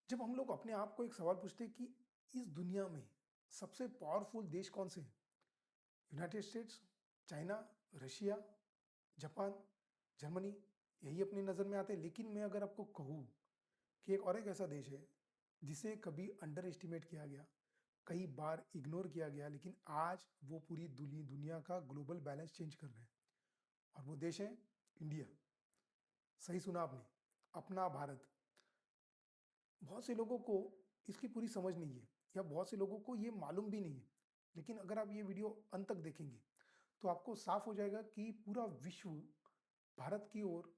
जब हम लोग अपने आप को एक सवाल पूछते हैं कि इस दुनिया में सबसे पावरफुल देश कौन से हैं? United states, China, Russia, Japan, Germany, यही अपनी नज़र में आते हैं। लेकिन मैं अगर आपको कहूँ कि एक ऐसा देश है जिसे कभी अंडर एस्टिमेट किया गया, कई बार इग्नोर किया गया, लेकिन आज वो पूरी दुनिया का ग्लोबल बैलेंस चेंज कर रहे हैं। और वो देश है इंडिया। सही सुना आपने, अपना भारत। बहुत से लोगों को इसकी पूरी समझ नहीं है, या बहुत से लोगों को ये मालूम भी नहीं है। लेकिन अगर आप ये वीडियो अंत तक देखेंगे तो आपको साफ हो जाएगा कि पूरा विश्व भारत की ओर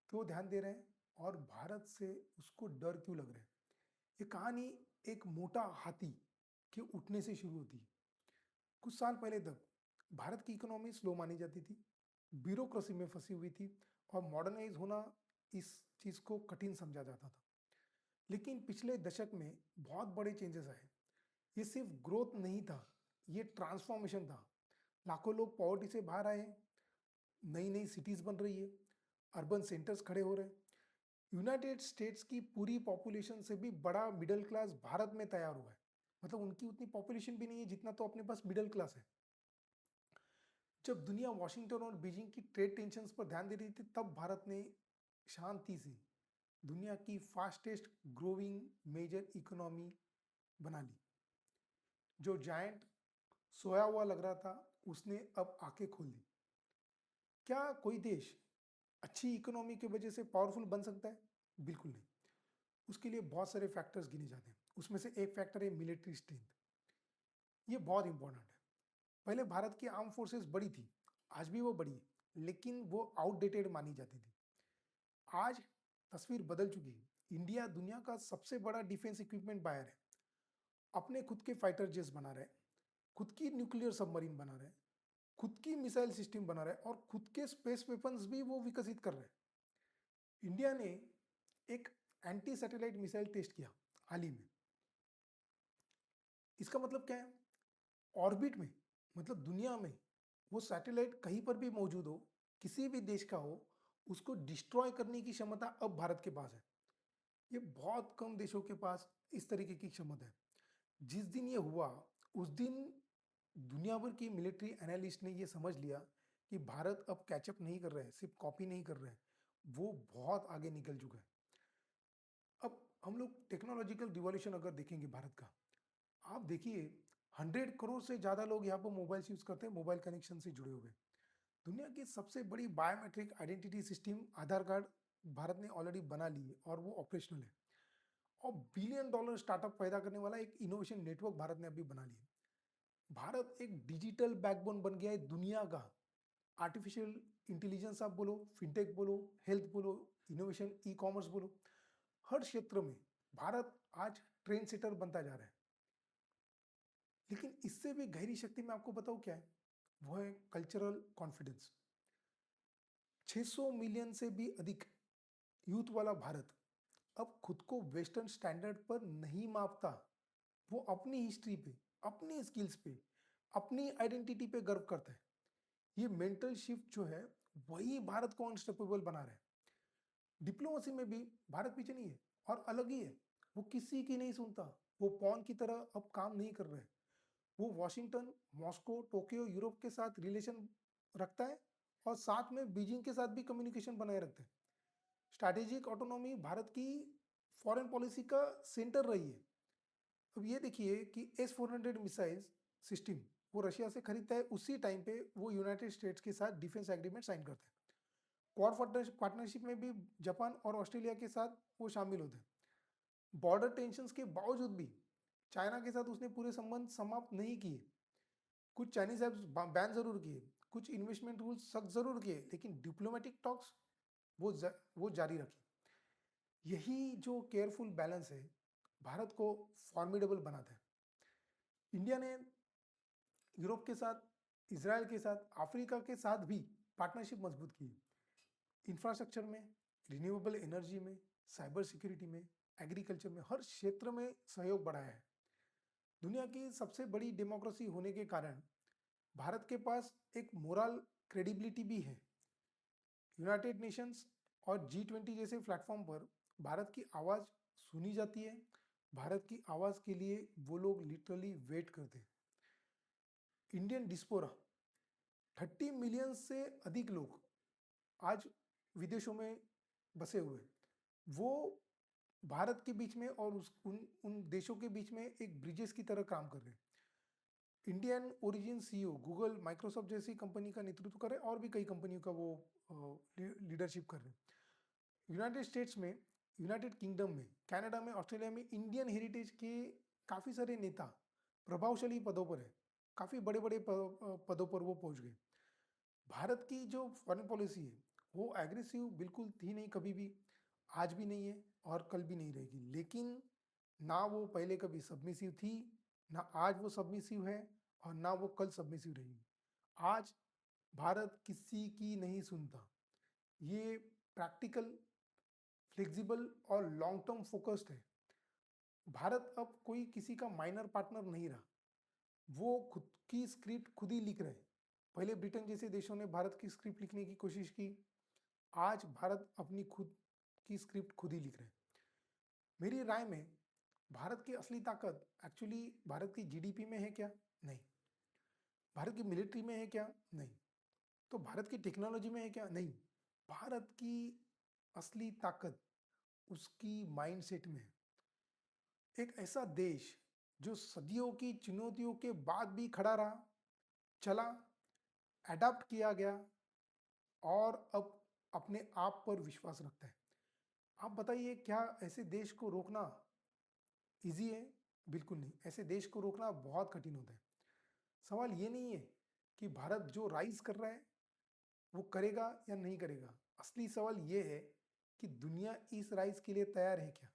क्यों ध्यान दे रहे हैं और भारत से उसको डर क्यों लग रहा है। ये कहानी एक मोटा हाथी के उठने से शुरू होती है। कुछ साल पहले तक भारत की इकोनॉमी स्लो मानी जाती थी, ब्यूरोक्रेसी में फंसी हुई थी, और मॉडर्नाइज होना इस चीज को कठिन समझा जाता था। लेकिन पिछले दशक में बहुत बड़े चेंजेस आए। ये सिर्फ ग्रोथ नहीं था, ये ट्रांसफॉर्मेशन था। लाखों लोग पॉवर्टी से बाहर आए, नई नई सिटीज बन रही है, अर्बन सेंटर्स खड़े हो रहे हैं। यूनाइटेड स्टेट्स की पूरी पॉपुलेशन से भी बड़ा मिडिल क्लास भारत में तैयार हुआ है। मतलब उनकी उतनी पॉपुलेशन भी नहीं है जितना तो अपने पास मिडिल क्लास है। जब दुनिया वॉशिंगटन और बीजिंग की ट्रेड टेंशन्स पर ध्यान दे रही थी, तब भारत ने शांति से दुनिया की फास्टेस्ट ग्रोइंग मेजर इकोनॉमी बना ली। जो जायंट सोया हुआ लग रहा था, उसने अब आंखें खोल दी। क्या कोई देश अच्छी इकोनॉमी की वजह से पावरफुल बन सकता है? बिल्कुल नहीं। उसके लिए बहुत सारे फैक्टर्स गिने जाते हैं। उसमें से एक फैक्टर है मिलिट्री स्ट्रेंथ। ये बहुत इंपॉर्टेंट है। पहले भारत की आर्म फोर्सेस बड़ी थी, आज भी वो बड़ी है, लेकिन वो आउटडेटेड मानी जाती थी। आज तस्वीर बदल चुकी है। इंडिया दुनिया का सबसे बड़ा डिफेंस इक्विपमेंट बायर है। अपने खुद के फाइटर जेट्स बना रहे हैं, खुद की न्यूक्लियर सबमरीन बना रहे हैं, खुद की मिसाइल सिस्टम बना रहे हैं, और खुद के स्पेस वेपन्स भी वो विकसित कर रहे हैं। इंडिया ने एक एंटी सैटेलाइट मिसाइल टेस्ट किया हाल ही में। इसका मतलब क्या है? ऑर्बिट में, मतलब दुनिया में, वो सैटेलाइट कहीं पर भी मौजूद हो, किसी भी देश का हो, उसको डिस्ट्रॉय करने की क्षमता अब भारत के पास है। ये बहुत कम देशों के पास इस तरीके की क्षमता है। जिस दिन ये हुआ, उस दिन दुनिया भर की मिलिट्री एनालिस्ट ने ये समझ लिया कि भारत अब कैचअप नहीं कर रहा है, सिर्फ कॉपी नहीं कर रहा है, वो बहुत आगे निकल चुका है। अब हम लोग टेक्नोलॉजिकल रिवॉल्यूशन अगर देखेंगे भारत का, आप देखिए 100 करोड़ से ज़्यादा लोग यहाँ पर मोबाइल यूज़ करते हैं, मोबाइल कनेक्शन से जुड़े हुए। दुनिया की सबसे बड़ी बायोमेट्रिक आइडेंटिटी सिस्टम आधार कार्ड भारत ने ऑलरेडी बना ली है और वो ऑपरेशनल है। और बिलियन डॉलर स्टार्टअप पैदा करने वाला एक इनोवेशन नेटवर्क भारत ने अभी बना लिया। भारत एक डिजिटल बैकबोन बन गया है दुनिया का। आर्टिफिशियल इंटेलिजेंस आप बोलो, फिनटेक बोलो, हेल्थ बोलो, इनोवेशन, ई कॉमर्स बोलो, हर क्षेत्र में भारत आज ट्रेंड सेटर बनता जा रहा है। लेकिन इससे भी गहरी शक्ति मैं आपको बताऊं क्या है, वो है कल्चरल कॉन्फिडेंस। 600 मिलियन से भी अधिक यूथ वाला भारत अब खुद को वेस्टर्न स्टैंडर्ड पर नहीं मापता। वो अपनी हिस्ट्री पे, अपनी स्किल्स पे, अपनी आइडेंटिटी पे गर्व करता है। ये मेंटल शिफ्ट जो है, वही भारत को अनस्टॉपेबल बना रहा है। डिप्लोमेसी में भी भारत पीछे नहीं है, और अलग ही है। वो किसी की नहीं सुनता। वो पॉन की तरह अब काम नहीं कर रहे हैं। वो वॉशिंगटन, मॉस्को, टोक्यो, यूरोप के साथ रिलेशन रखता है, और साथ में बीजिंग के साथ भी कम्युनिकेशन बनाए रखते हैं। स्ट्रैटेजिक ऑटोनॉमी भारत की फॉरेन पॉलिसी का सेंटर रही है। अब ये देखिए कि S-400 मिसाइल्स सिस्टम वो रशिया से खरीदता है, उसी टाइम पे वो यूनाइटेड स्टेट्स के साथ डिफेंस एग्रीमेंट साइन करता है। क्वाड पार्टनरशिप में भी जापान और ऑस्ट्रेलिया के साथ वो शामिल होते हैं। बॉर्डर टेंशंस के बावजूद भी चाइना के साथ उसने पूरे संबंध समाप्त नहीं किए। कुछ चाइनीज ऐप्स बैन जरूर किए, कुछ इन्वेस्टमेंट रूल्स सख्त जरूर किए, लेकिन डिप्लोमेटिक टॉक्स वो जारी रखी। यही जो केयरफुल बैलेंस है, भारत को फॉर्मिडेबल बनाता है। इंडिया ने यूरोप के साथ, इसराइल के साथ, अफ्रीका के साथ भी पार्टनरशिप मजबूत की। इंफ्रास्ट्रक्चर में, रिन्यूएबल एनर्जी में, साइबर सिक्योरिटी में, एग्रीकल्चर में, हर क्षेत्र में सहयोग बढ़ाया है। दुनिया की सबसे बड़ी डेमोक्रेसी होने के कारण भारत के पास एक मोरल क्रेडिबिलिटी भी है। यूनाइटेड नेशंस और G20 जैसे प्लेटफॉर्म पर भारत की आवाज सुनी जाती है, भारत की आवाज के लिए वो लोग लिटरली वेट करते हैं। इंडियन डिस्पोरा 30 मिलियन से अधिक लोग आज विदेशों में बसे हुए हैं। वो भारत के बीच में और उन उन देशों के बीच में एक ब्रिजेस की तरह काम कर रहे हैं। Indian origin CEO Google, Microsoft जैसी कंपनी का नेतृत्व कर रहे हैं और भी कई कंपनियों का वो लीडरशिप कर रहे हैं। यूनाइटेड स्टेट्स में, यूनाइटेड किंगडम में, कनाडा में, ऑस्ट्रेलिया में इंडियन हेरिटेज के काफ़ी सारे नेता प्रभावशाली पदों पर है। काफ़ी बड़े बड़े पदों पर वो पहुंच गए। भारत की जो फॉरेन पॉलिसी है वो एग्रेसिव बिल्कुल थी नहीं कभी भी, आज भी नहीं है और कल भी नहीं रहेगी। लेकिन ना वो पहले कभी सबमिसिव थी, ना आज वो सबमिसिव है और ना वो कल सबमिसिव रहेगी। आज भारत किसी की नहीं सुनता। ये प्रैक्टिकल, फ्लेक्सिबल और लॉन्ग टर्म फोकस्ड है। भारत अब कोई किसी का माइनर पार्टनर नहीं रहा। वो खुद की स्क्रिप्ट खुद ही लिख रहे हैं। पहले ब्रिटेन जैसे देशों ने भारत की स्क्रिप्ट लिखने की कोशिश की, आज भारत अपनी खुद की स्क्रिप्ट खुद ही लिख रहे हैं। मेरी राय में भारत की असली ताकत एक्चुअली भारत की जीडीपी में है क्या? नहीं। भारत की मिलिट्री में है क्या? नहीं। तो भारत की टेक्नोलॉजी में है क्या? नहीं। भारत की असली ताकत उसकी माइंडसेट में है। एक ऐसा देश जो सदियों की चुनौतियों के बाद भी खड़ा रहा, चला, अडॉप्ट किया गया और अब अपने आप पर विश्वास रखता है। आप बताइए, क्या ऐसे देश को रोकना इजी है? बिल्कुल नहीं। ऐसे देश को रोकना बहुत कठिन होता है। सवाल ये नहीं है कि भारत जो राइज कर रहा है वो करेगा या नहीं करेगा। असली सवाल ये है कि दुनिया इस राइज के लिए तैयार है क्या?